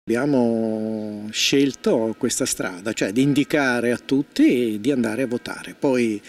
Abbiamo scelto questa strada, cioè di indicare a tutti di andare a votare. Poi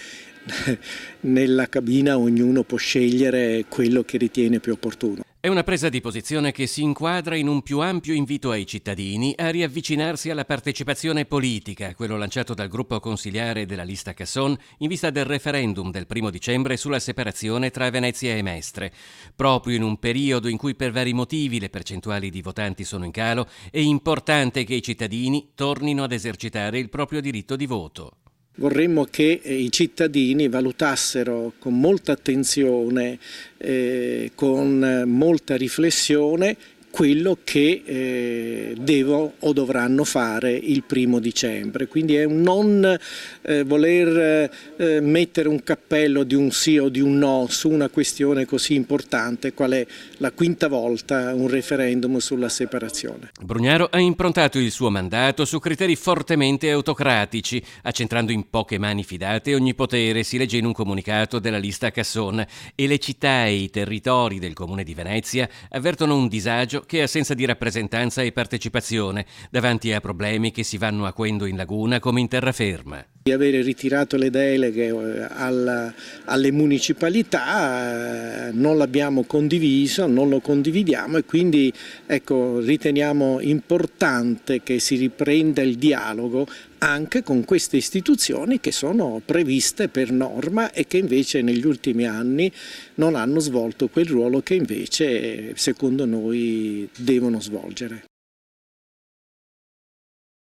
nella cabina ognuno può scegliere quello che ritiene più opportuno. È una presa di posizione che si inquadra in un più ampio invito ai cittadini a riavvicinarsi alla partecipazione politica, quello lanciato dal gruppo consiliare della lista Casson in vista del referendum del 1 dicembre sulla separazione tra Venezia e Mestre. Proprio in un periodo in cui per vari motivi le percentuali di votanti sono in calo, è importante che i cittadini tornino ad esercitare il proprio diritto di voto. Vorremmo che i cittadini valutassero con molta attenzione, con molta riflessione, quello che devono o dovranno fare il 1 dicembre. Quindi è un non voler mettere un cappello di un sì o di un no su una questione così importante qual è la quinta volta un referendum sulla separazione. Brugnaro ha improntato il suo mandato su criteri fortemente autocratici, accentrando in poche mani fidate ogni potere, si legge in un comunicato della lista Casson, e le città e i territori del comune di Venezia avvertono un disagio che è assenza di rappresentanza e partecipazione davanti a problemi che si vanno acuendo in laguna come in terraferma. Di avere ritirato le deleghe alle municipalità non l'abbiamo condiviso, non lo condividiamo e quindi riteniamo importante che si riprenda il dialogo anche con queste istituzioni che sono previste per norma e che invece negli ultimi anni non hanno svolto quel ruolo che invece secondo noi devono svolgere.